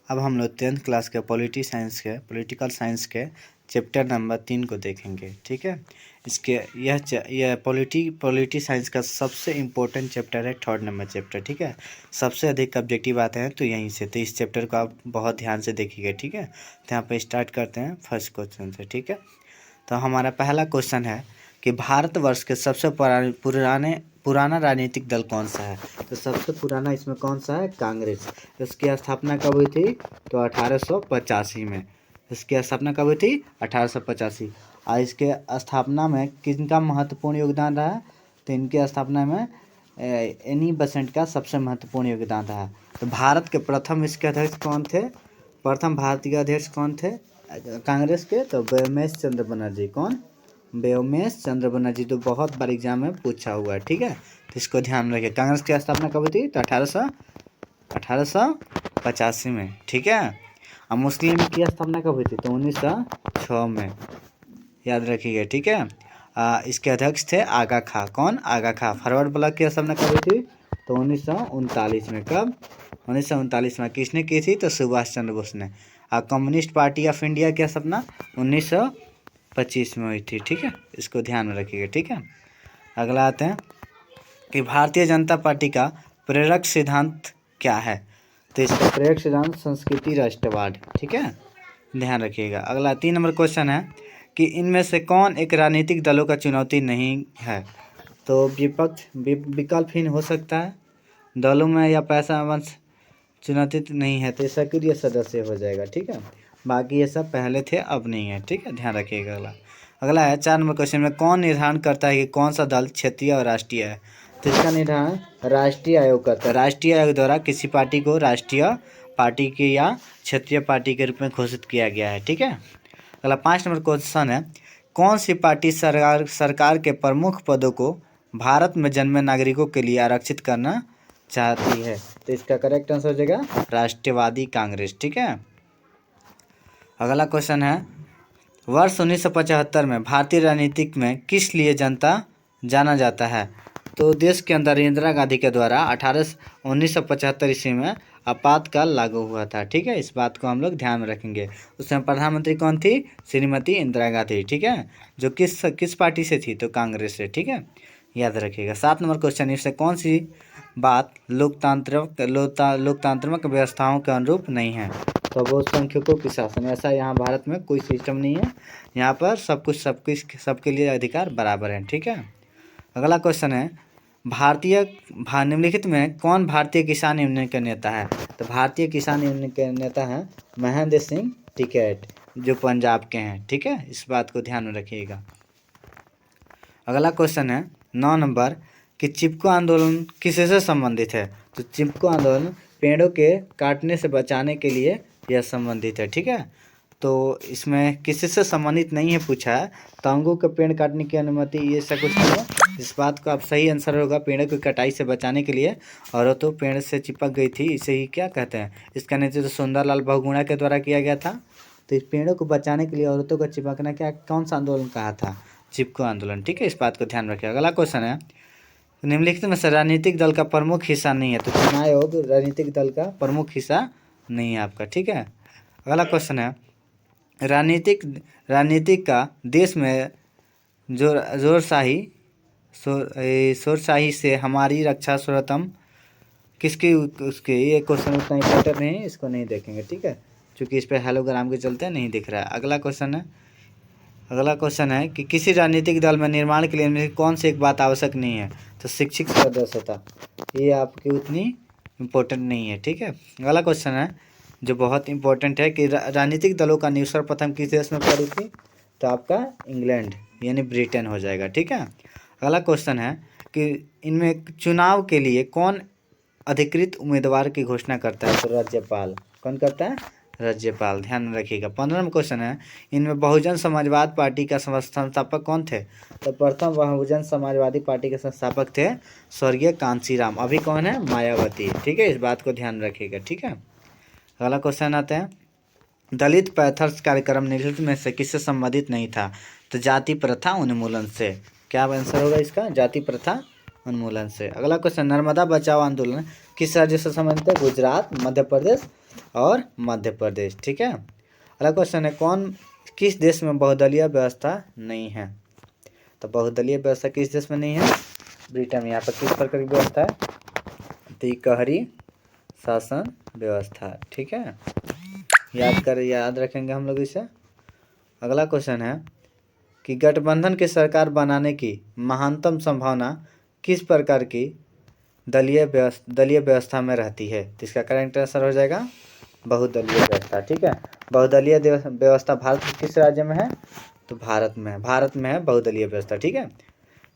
अब हम लोग 10th क्लास के पॉलिटिकल साइंस के चैप्टर नंबर 3 को देखेंगे। ठीक है, इसके यह पॉलिटी साइंस का सबसे इम्पोर्टेंट चैप्टर है, 3rd नंबर चैप्टर। ठीक है, सबसे अधिक ऑब्जेक्टिव आते हैं तो यहीं से, तो इस चैप्टर को आप बहुत ध्यान से देखिएगा। ठीक है, तो यहाँ पे स्टार्ट करते हैं फर्स्ट क्वेश्चन से। ठीक है, तो हमारा पहला क्वेश्चन है कि भारतवर्ष के सबसे पुराना राजनीतिक दल कौन सा है। तो सबसे पुराना इसमें कौन सा है, कांग्रेस। इसकी स्थापना कब हुई थी, तो 1885 में। इसकी स्थापना कब हुई थी, 1885। और इसके स्थापना में किनका महत्वपूर्ण योगदान रहा, तो इनकी स्थापना में एनी बेसेंट का सबसे महत्वपूर्ण योगदान रहा। तो भारत के प्रथम इसके अध्यक्ष कौन थे, प्रथम भारतीय अध्यक्ष कौन थे कांग्रेस के, तो व्योमेश चंद्र बनर्जी। कौन, व्योमेश चंद्र बनर्जी। तो बहुत बार एग्जाम में पूछा हुआ है। ठीक है, तो इसको ध्यान में रखिए। कांग्रेस की स्थापना कब हुई थी, तो 1885 में। ठीक है, और मुस्लिम लीग की स्थापना कब हुई थी, तो 1906 में। याद रखिएगा। ठीक है, इसके अध्यक्ष थे आगा खां। कौन, आगा खां। फॉरवर्ड ब्लॉक की स्थापना कब हुई थी, तो 1939 में। कब, 1939 में। किसने की थी, तो सुभाष चंद्र बोस ने। कम्युनिस्ट पार्टी ऑफ इंडिया की स्थापना 1925 में हुई थी। ठीक है, इसको ध्यान में रखिएगा। ठीक है, अगला आते हैं कि भारतीय जनता पार्टी का प्रेरक सिद्धांत क्या है। तो इसका प्रेरक सिद्धांत संस्कृति राष्ट्रवाद। ठीक है, ध्यान रखिएगा। अगला 3 नंबर क्वेश्चन है कि इनमें से कौन एक राजनीतिक दलों का चुनौती नहीं है। तो विकल्पहीन हो सकता है, दलों में या पैसा वंश चुनौती नहीं है, तो सक्रिय सदस्य हो जाएगा। ठीक है, बाकी ये सब पहले थे अब नहीं है। ठीक है, ध्यान रखिएगा। अगला है 4 नंबर क्वेश्चन में कौन निर्धारण करता है कि कौन सा दल क्षेत्रीय और राष्ट्रीय है। तो इसका निर्धारण राष्ट्रीय आयोग करता है। राष्ट्रीय आयोग द्वारा किसी पार्टी को राष्ट्रीय पार्टी की या क्षेत्रीय पार्टी के रूप में घोषित किया गया है। ठीक है, अगला 5 नंबर क्वेश्चन है कौन सी पार्टी सरकार के प्रमुख पदों को भारत में जन्मे नागरिकों के लिए आरक्षित करना चाहती है। तो इसका करेक्ट आंसर हो जाएगा राष्ट्रवादी कांग्रेस। ठीक है, अगला क्वेश्चन है वर्ष 1975 में भारतीय राजनीतिक में किस लिए जनता जाना जाता है। तो देश के अंदर इंदिरा गांधी के द्वारा 1975 ईस्वी में आपातकाल लागू हुआ था। ठीक है, इस बात को हम लोग ध्यान में रखेंगे। उस समय प्रधानमंत्री कौन थी, श्रीमती इंदिरा गांधी। ठीक है, जो किस पार्टी से थी, तो कांग्रेस से। ठीक है, याद रखिएगा। 7 नंबर क्वेश्चन इससे कौन सी बात लोकतांत्रिक व्यवस्थाओं के अनुरूप नहीं है। तो बहुसंख्यकों की शासन, ऐसा यहाँ भारत में कोई सिस्टम नहीं है। यहाँ पर सबके लिए अधिकार बराबर हैं। ठीक है, अगला क्वेश्चन है निम्नलिखित में कौन भारतीय किसान यूनियन के नेता है। तो भारतीय किसान यूनियन के नेता हैं महेंद्र सिंह टिकैत, जो पंजाब के हैं। ठीक है, इस बात को ध्यान में रखिएगा। अगला क्वेश्चन है 9 नंबर कि चिपको आंदोलन किससे संबंधित है। तो चिपको आंदोलन पेड़ों के काटने से बचाने के लिए यह संबंधित है। ठीक है, तो इसमें किसी से संबंधित नहीं है पूछा है, तांगों के पेड़ काटने की अनुमति, ये सब कुछ नहीं है। इस बात का अब सही आंसर होगा पेड़ों की कटाई से बचाने के लिए, और तो पेड़ से चिपक गई थी, इसे ही क्या कहते हैं। इसका नेतृत्व सुंदरलाल बहुगुणा के द्वारा किया गया था। तो इस पेड़ों को बचाने के लिए औरतों को चिपकना क्या, कौन सा आंदोलन कहा था, चिपको आंदोलन। ठीक है, इस बात को ध्यान रखिए। अगला क्वेश्चन है निम्नलिखित में से राजनीतिक दल का प्रमुख हिस्सा नहीं है। तो चुनाव आयोग राजनीतिक दल का प्रमुख हिस्सा नहीं है आपका। ठीक है, अगला क्वेश्चन है राजनीतिक का देश में शोरशाही से हमारी रक्षा सर्वोत्तम किसकी उसके। ये क्वेश्चन उतना इंपॉर्टेंट नहीं है, इसको नहीं देखेंगे। ठीक है, क्योंकि इस पर हेलोग्राम के चलते नहीं दिख रहा है। अगला क्वेश्चन है कि किसी राजनीतिक दल में निर्माण के लिए कौन सी एक बात आवश्यक नहीं है। तो शिक्षित सदस्यता, ये आपकी उतनी इम्पोर्टेंट नहीं है। ठीक है, अगला क्वेश्चन है जो बहुत इंपॉर्टेंट है कि राजनीतिक दलों का न्यूज सर्वप्रथम किस देश में पड़ी थी। तो आपका इंग्लैंड यानी ब्रिटेन हो जाएगा। ठीक है, अगला क्वेश्चन है कि इनमें चुनाव के लिए कौन अधिकृत उम्मीदवार की घोषणा करता है। तो राज्यपाल। कौन करता है, राज्यपाल। ध्यान में रखिएगा। 15 नंबर क्वेश्चन है इनमें बहुजन समाजवाद पार्टी का संस्थापक कौन थे। तो प्रथम बहुजन समाजवादी पार्टी के संस्थापक थे स्वर्गीय कांशीराम। अभी कौन है, मायावती। ठीक है, इस बात को ध्यान रखिएगा। ठीक है, अगला क्वेश्चन आते हैं दलित पैथर्स कार्यक्रम निम्नलिखित में से किससे संबंधित नहीं था। तो जाति प्रथा उन्मूलन से। क्या आंसर होगा इसका, जाति प्रथा उन्मूलन से। अगला क्वेश्चन नर्मदा बचाओ आंदोलन किस राज्य से संबंधित है। गुजरात, मध्य प्रदेश और मध्य प्रदेश। ठीक है। अगला क्वेश्चन है किस देश में बहुदलीय व्यवस्था नहीं है? तो बहुदलीय व्यवस्था किस देश में नहीं है? ब्रिटेन में। यहाँ पर किस प्रकार की व्यवस्था है? द्विकहरी शासन व्यवस्था। ठीक है, याद रखेंगे हम लोग इसे। अगला क्वेश्चन है कि गठबंधन की सरकार बनाने की महानतम संभावना किस प्रकार की दलीय व्यवस्था में रहती है? तो इसका करेक्ट आंसर हो जाएगा बहुदलीय व्यवस्था। ठीक है, बहुदलीय व्यवस्था भारत के किस राज्य में है? तो भारत में है बहुदलीय व्यवस्था। ठीक है।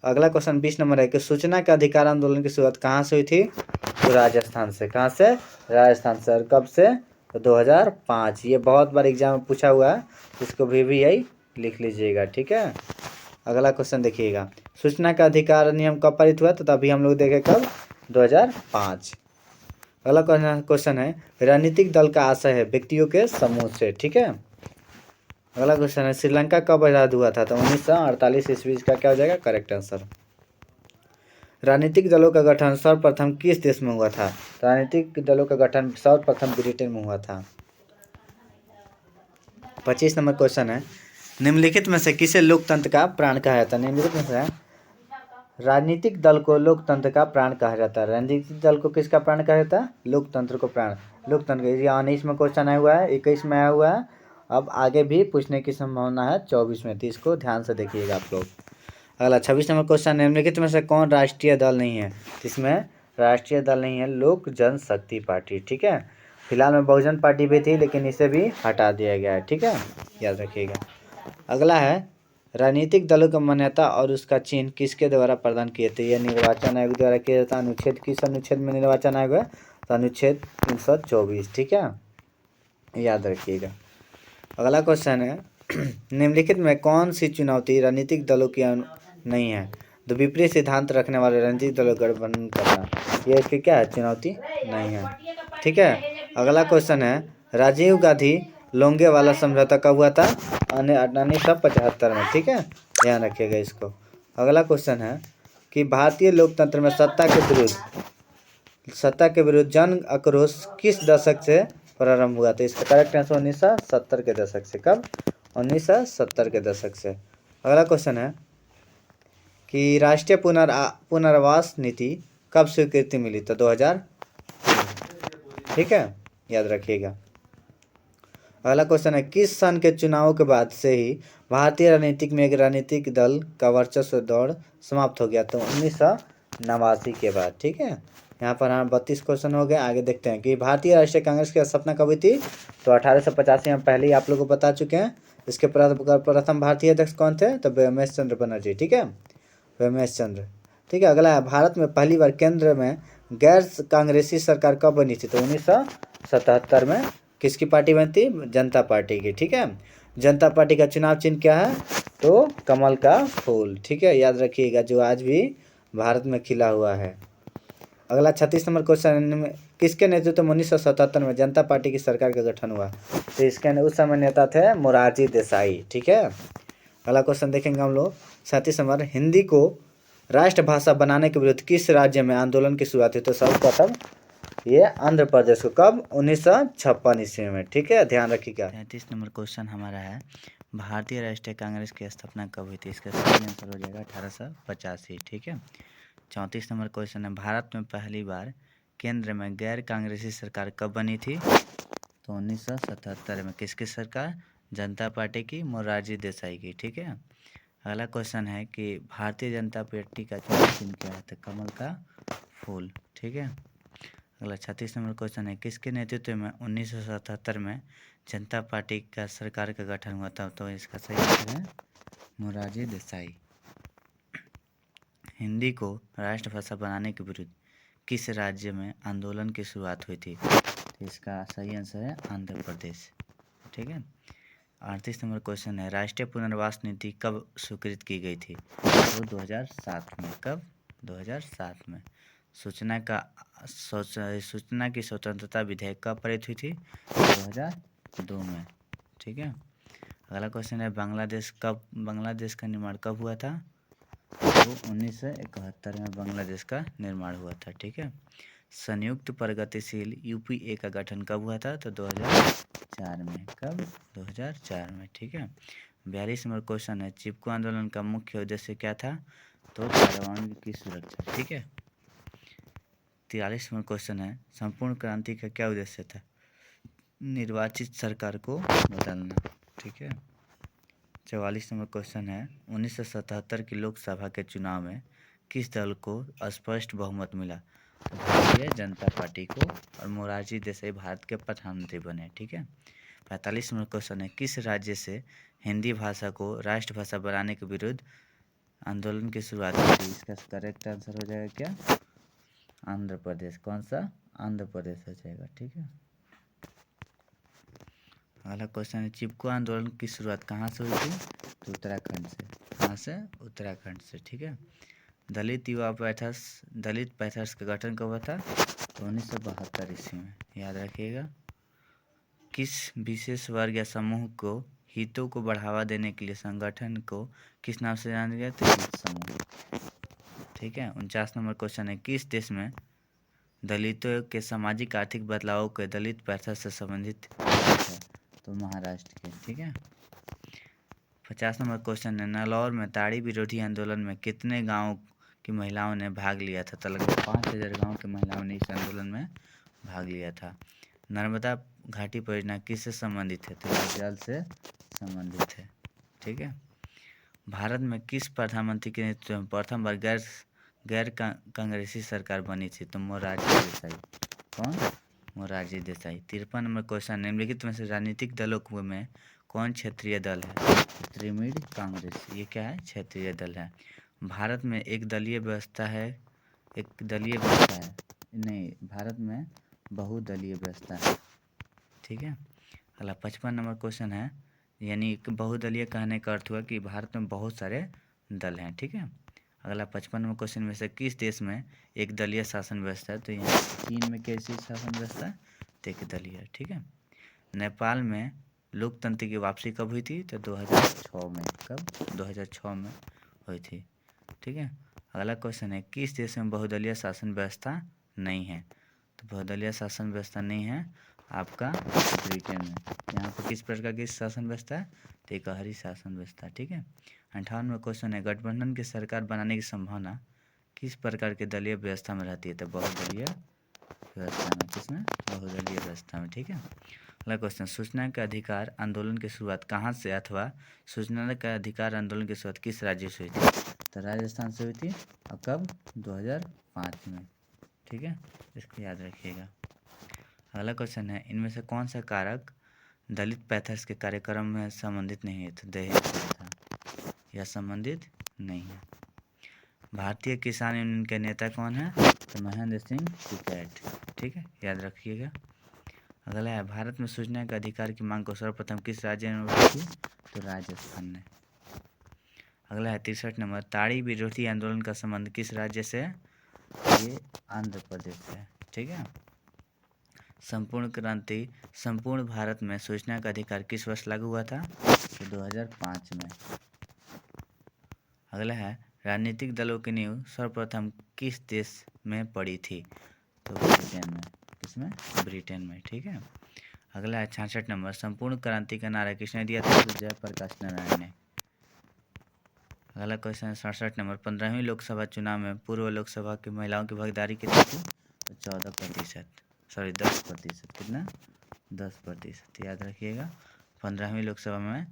अगला क्वेश्चन 20 नंबर है कि सूचना के अधिकार आंदोलन की शुरुआत कहाँ से हुई थी? तो राजस्थान से। कहाँ से? राजस्थान से। और कब से? तो 2005। ये बहुत बार एग्जाम में पूछा हुआ है, इसको भी यही लिख लीजिएगा। ठीक है। अगला क्वेश्चन देखिएगा, सूचना का अधिकार अधिनियम कब पारित हुआ? तो तभी हम लोग देखे कब? 2005। अगला क्वेश्चन है राजनीतिक दल का आशय है व्यक्तियों के समूह से। ठीक है। अगला क्वेश्चन है श्रीलंका कब आजाद हुआ था? तो 1948 ईस्वी। का क्या हो जाएगा करेक्ट आंसर? राजनीतिक दलों का गठन सर्वप्रथम किस देश में हुआ था? राजनीतिक दलों का गठन सर्वप्रथम ब्रिटेन में हुआ था। 25 नंबर क्वेश्चन है निम्नलिखित में से किसे लोकतंत्र का प्राण कहा जाता है? निम्नलिखित में से राजनीतिक दल को लोकतंत्र का प्राण कहा जाता है। राजनीतिक दल को किसका प्राण कहा जाता है? लोकतंत्र को प्राण। लोकतंत्र। ये 19 में क्वेश्चन आया हुआ है, 21 में आया हुआ है, अब आगे भी पूछने की संभावना है 24 में। तो इसको ध्यान से देखिएगा आप लोग। अगला 26 नंबर क्वेश्चन, निम्नलिखित में से कौन राष्ट्रीय दल नहीं है? इसमें राष्ट्रीय दल नहीं है लोक जनशक्ति पार्टी। ठीक है। फिलहाल में बहुजन पार्टी भी थी, लेकिन इसे भी हटा दिया गया है। ठीक है, याद रखिएगा। अगला है राजनीतिक दलों की मान्यता और उसका चिन्ह किसके द्वारा प्रदान किए थे? यह निर्वाचन आयोग द्वारा किया जाता है। अनुच्छेद किस अनुच्छेद में निर्वाचन आयोग है? तो अनुच्छेद 324। ठीक है, याद रखिएगा। अगला क्वेश्चन है निम्नलिखित में कौन सी चुनौती राजनीतिक दलों की नहीं है? तो विपरीत सिद्धांत रखने वाले राजनीतिक दलों का गठबंधन करना, ये इसकी क्या है? चुनौती नहीं है। ठीक है। अगला क्वेश्चन है राजीव गांधी लोंगेवाला समझौता कब हुआ था? 1975 में। ठीक है, ध्यान रखिएगा इसको। अगला क्वेश्चन है कि भारतीय लोकतंत्र में सत्ता के विरुद्ध जन आक्रोश किस दशक से प्रारंभ हुआ? तो इसका करेक्ट आंसर 1970 के दशक से। कब? 1970 के दशक से। अगला क्वेश्चन है कि राष्ट्रीय पुनर्वास नीति कब स्वीकृति मिली? तो 2000। ठीक है, याद रखिएगा। अगला क्वेश्चन है किस सन के चुनावों के बाद से ही भारतीय राजनीतिक में एक राजनीतिक दल का वर्चस्व दौर समाप्त हो गया? तो 1989 के बाद। ठीक है, यहाँ पर हम 32 क्वेश्चन हो गए। आगे देखते हैं कि भारतीय राष्ट्रीय कांग्रेस की स्थापना कब हुई थी? तो 1885 में। पहले ही आप लोग को बता चुके हैं। इसके प्रथम भारतीय अध्यक्ष कौन थे? तो व्योमेश चंद्र बनर्जी। ठीक है, व्योमेश चंद्र। ठीक है। अगला है भारत में पहली बार केंद्र में गैर कांग्रेसी सरकार कब बनी थी? तो 1977 में। किसकी पार्टी बनी थी? जनता पार्टी की। ठीक है, जनता पार्टी का चुनाव चिन्ह क्या है? तो कमल का फूल। ठीक है, याद रखिएगा, जो आज भी भारत में खिला हुआ है। अगला 36 नंबर क्वेश्चन, किसके नेतृत्व में 1977 में जनता पार्टी की सरकार का गठन हुआ? तो इसके उस समय नेता थे मोरारजी देसाई। ठीक है। अगला क्वेश्चन देखेंगे हम लोग 37 नंबर, हिंदी को राष्ट्रभाषा बनाने के विरुद्ध किस राज्य में आंदोलन की शुरुआत हुई? तो सर्वप्रथम ये आंध्र प्रदेश को। कब? 1956 ईस्वी में। ठीक है, ध्यान रखिएगा। 33 नंबर क्वेश्चन हमारा है भारतीय राष्ट्रीय कांग्रेस की स्थापना कब हुई थी? इसका सही आंसर हो जाएगा 1885। ठीक है। 34 नंबर क्वेश्चन है भारत में पहली बार केंद्र में गैर कांग्रेसी सरकार कब बनी थी? तो 1977 में। किसकी सरकार? जनता पार्टी की, मोरारजी देसाई की। ठीक है। अगला क्वेश्चन है कि भारतीय जनता पार्टी का चुनाव चिन्ह क्या है? तो कमल का फूल। ठीक है। अगला 36 नंबर क्वेश्चन है किसके नेतृत्व में 1977 में जनता पार्टी का सरकार का गठन हुआ था? तो इसका सही आंसर है मोरारजी देसाई। हिंदी को राष्ट्रभाषा बनाने के विरुद्ध किस राज्य में आंदोलन की शुरुआत हुई थी? तो इसका सही आंसर है आंध्र प्रदेश। ठीक है। 38 नंबर क्वेश्चन है राष्ट्रीय पुनर्वास नीति कब स्वीकृत की गई थी? तो 2007 में। कब? 2007 में। सूचना की स्वतंत्रता विधेयक कब पारित हुई थी? 2002 में। ठीक है। अगला क्वेश्चन है बांग्लादेश का निर्माण कब हुआ था? तो 1971 में बांग्लादेश का निर्माण हुआ था। ठीक है। संयुक्त प्रगतिशील यूपीए का गठन कब हुआ था? तो 2004 में। कब? 2004 में। ठीक है। 42 नंबर क्वेश्चन है, चिपको आंदोलन का मुख्य उद्देश्य क्या था? तो पर्यावरण की सुरक्षा। ठीक है। 43 नंबर क्वेश्चन है, संपूर्ण क्रांति का क्या उद्देश्य था? निर्वाचित सरकार को बदलना। ठीक है। 44 नंबर क्वेश्चन है, 1977 की लोकसभा के चुनाव में किस दल को स्पष्ट बहुमत मिला? तो भारतीय जनता पार्टी को, और मोरारजी देसाई भारत के प्रधानमंत्री बने। ठीक है। 45 नंबर क्वेश्चन है, किस राज्य से हिंदी भाषा को राष्ट्रभाषा बनाने के विरुद्ध आंदोलन की शुरुआत की थी? इसका करेक्ट आंसर हो जाएगा क्या? आंध्र प्रदेश। कौन सा? आंध्र प्रदेश हो जाएगा। ठीक है। अगला क्वेश्चन है, चिपको आंदोलन की शुरुआत कहाँ से हुई थी? तो उत्तराखंड से। कहाँ से? उत्तराखंड से। ठीक है। दलित पैथर्स का गठन कब हुआ था? तो 1972 ईस्वी में। याद रखिएगा। किस विशेष वर्ग या समूह को हितों को बढ़ावा देने के लिए संगठन को किस नाम से जाना गया था? हित समूह। ठीक है। 49 नंबर क्वेश्चन है, किस देश में दलितों के सामाजिक आर्थिक बदलाव के दलित पैथर से संबंधित है? तो महाराष्ट्र के। ठीक है। 50 नंबर क्वेश्चन है, नलौर में ताड़ी विरोधी आंदोलन में कितने गांव की महिलाओं ने भाग लिया था? तो लगभग 5000 गाँव की महिलाओं ने इस आंदोलन में भाग लिया था। नर्मदा घाटी परियोजना किससे संबंधित है? तो यह जल से संबंधित है। ठीक है। भारत में किस प्रधानमंत्री के नेतृत्व में प्रथम बार गैर कांग्रेसी सरकार बनी थी? तो मोरारजी देसाई। कौन? मोरारजी देसाई। 53 नंबर क्वेश्चन, निम्नलिखित में से राजनीतिक दलों में कौन क्षेत्रीय दल है? त्रिमिड कांग्रेस। ये क्या है? क्षेत्रीय दल है। भारत में एक दलीय व्यवस्था है नहीं, भारत में बहुदलीय व्यवस्था है। ठीक है। अगला 55 नंबर क्वेश्चन है, यानी बहुदलीय कहने का अर्थ हुआ कि भारत में बहुत सारे दल हैं। ठीक है। अगला 55 नंबर क्वेश्चन में से किस देश में एक दलीय शासन व्यवस्था है? तो यहाँ चीन में कैसी शासन व्यवस्था है? तो एक दलीय। ठीक है। नेपाल में लोकतंत्र की वापसी कब हुई थी? तो 2006 में। कब? 2006 में हुई थी। ठीक है। अगला क्वेश्चन है, किस देश में बहुदलीय शासन व्यवस्था नहीं है? तो बहुदलीय शासन व्यवस्था नहीं है आपका ब्रिटेन में। यहाँ पर किस प्रकार की शासन व्यवस्था है? तो एकहरी शासन व्यवस्था। ठीक है। 58वां क्वेश्चन है, गठबंधन की सरकार बनाने की संभावना किस प्रकार के दलीय व्यवस्था में रहती है? तो बहुदलीय व्यवस्था में। किसमें? बहुदलीय व्यवस्था में। ठीक है। अगला क्वेश्चन, सूचना का अधिकार आंदोलन की शुरुआत कहाँ से, अथवा सूचना का अधिकार आंदोलन की शुरुआत किस राज्य से हुई थी? तो राजस्थान से हुई थी। और कब? 2005 में। ठीक है। इसको याद रखिएगा। अगला क्वेश्चन है, इनमें से कौन सा कारक दलित पैथर्स के कार्यक्रम में संबंधित नहीं है? तो दहेज प्रथा। यह संबंधित नहीं है। भारतीय किसान यूनियन के नेता कौन है? तो महेंद्र सिंह टिकैत। ठीक है। याद रखिएगा। अगला है, भारत में सूचना के अधिकार की मांग को सर्वप्रथम किस राज्य ने उठाई थी? तो राजस्थान ने। अगला है 63 नंबर, ताड़ी विरोधी आंदोलन का संबंध किस राज्य से है? ये आंध्र प्रदेश है। ठीक है। संपूर्ण क्रांति, संपूर्ण भारत में सूचना का अधिकार किस वर्ष लागू हुआ था? तो 2005 में। अगला है, राजनीतिक दलों की नींव सर्वप्रथम किस देश में पड़ी थी? तो ब्रिटेन में। किसमें? ब्रिटेन में। ठीक है। अगला है 66 नंबर, संपूर्ण क्रांति का नारा किसने दिया था? तो जयप्रकाश नारायण ने। अगला क्वेश्चन है 67 नंबर, 15वीं लोकसभा चुनाव में पूर्व लोकसभा की महिलाओं की भागीदारी कितनी थी? तो 10%। कितना? 10%। याद रखिएगा। 15वीं लोकसभा में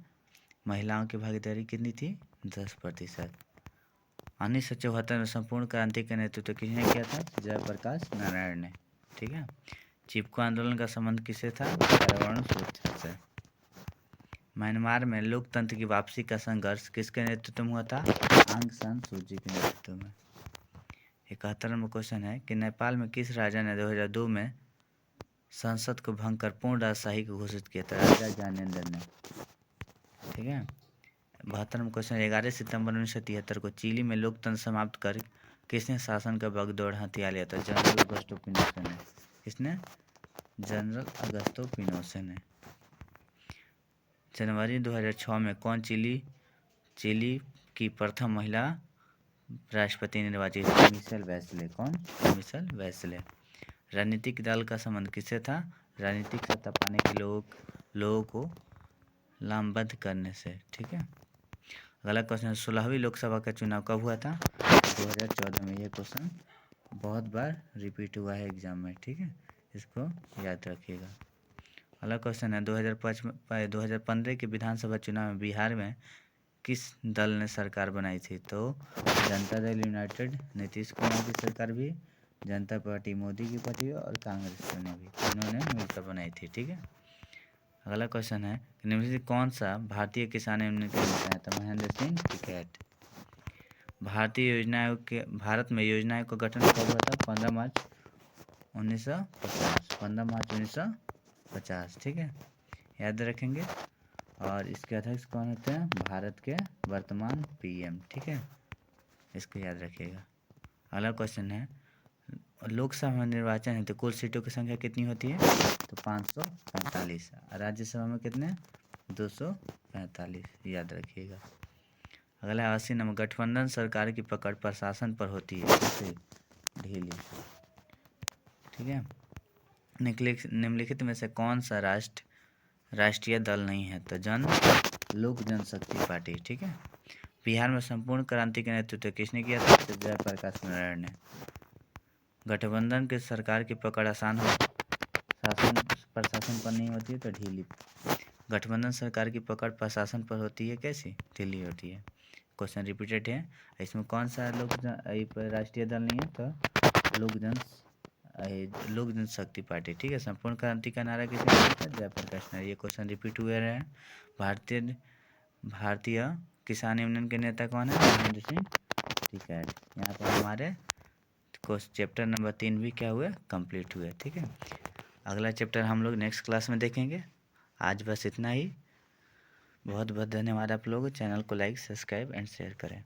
महिलाओं की भागीदारी कितनी थी? 10%। 1974 में संपूर्ण क्रांति का नेतृत्व किसने किया था? जयप्रकाश नारायण ने। ठीक है। चिपको आंदोलन का संबंध किससे था? पर्यावरण सुरक्षा से। म्यांमार में लोकतंत्र की वापसी का संघर्ष किसके नेतृत्व में हुआ था? आंग सान सू की के नेतृत्व में। 71 नंबर क्वेश्चन है कि नेपाल में किस राजा ने 2002 में संसद को भंग कर पूर्ण राजशाही को घोषित किया था? राजा ज्ञानेंद्र ने। ठीक है। 72 नंबर क्वेश्चन, 11 सितंबर 1973 को चिली में लोकतंत्र समाप्त कर किसने शासन का बागडोर हथिया लिया था? जनरल अगस्टो पिनोशे ने। किसने? जनरल अगस्टो पिनोशे ने। जनवरी 2006 में कौन चिली की प्रथम महिला राष्ट्रपति निर्वाचित हुई? मिशेल बैचले। कौन? मिशेल बैचले। राजनीतिक दल का संबंध किससे था? राजनीतिक सत्ता पाने के लोगों को लामबंद करने से। ठीक है। अगला क्वेश्चन, 16वीं लोकसभा का चुनाव कब हुआ था? 2014 में। ये क्वेश्चन बहुत बार रिपीट हुआ है एग्जाम में। ठीक है, इसको याद रखिएगा। अगला क्वेश्चन है, 2015 के विधानसभा चुनाव में बिहार में किस दल ने सरकार बनाई थी? तो जनता दल यूनाइटेड, नीतीश कुमार की सरकार भी, जनता पार्टी मोदी की पार्टी और कांग्रेस ने भी, तीनों ने मिलकर बनाई थी। ठीक है। अगला क्वेश्चन है, निम्न से कौन सा भारतीय किसान यूनियन का नेता है? तो महेंद्र सिंह टिकैत। भारतीय योजना आयोग के, भारत में योजना आयोग का गठन कब हुआ था? 15 मार्च 1950। 15 मार्च 1950। ठीक है, याद रखेंगे। और इसके अध्यक्ष कौन होते हैं? भारत के वर्तमान पीएम। ठीक है, इसको याद रखिएगा। अगला क्वेश्चन है, लोकसभा में निर्वाचन है तो कुल सीटों की संख्या कितनी होती है? तो 545। राज्यसभा में कितने? 245। याद रखिएगा। अगला 80 नंबर, गठबंधन सरकार की पकड़ प्रशासन पर होती है, कैसे? ढीली। ठीक है। निम्नलिखित में से कौन सा राष्ट्रीय दल नहीं है? तो लोक जनशक्ति पार्टी। ठीक है। बिहार में संपूर्ण क्रांति का नेतृत्व किसने किया था? तो जयप्रकाश नारायण ने। गठबंधन की सरकार की पकड़ आसान हो, प्रशासन पर नहीं होती है तो ढीली। गठबंधन सरकार की पकड़ प्रशासन पर होती है, कैसी? ढीली होती है। क्वेश्चन रिपीटेड है, इसमें कौन सा राष्ट्रीय दल नहीं है? तो लोक जनशक्ति पार्टी। ठीक है। संपूर्ण क्रांति का नारा किसने दिया था? जयप्रकाश नारायण। ये क्वेश्चन रिपीट हुए रहे हैं। भारतीय किसान यूनियन के नेता कौन है? महेंद्र सिंह टिकैत। यहाँ पर हमारे चैप्टर नंबर 3 भी क्या हुए? कंप्लीट हुए। ठीक है। अगला चैप्टर हम लोग नेक्स्ट क्लास में देखेंगे। आज बस इतना ही। बहुत बहुत धन्यवाद आप लोग। चैनल को लाइक, सब्सक्राइब एंड शेयर करें।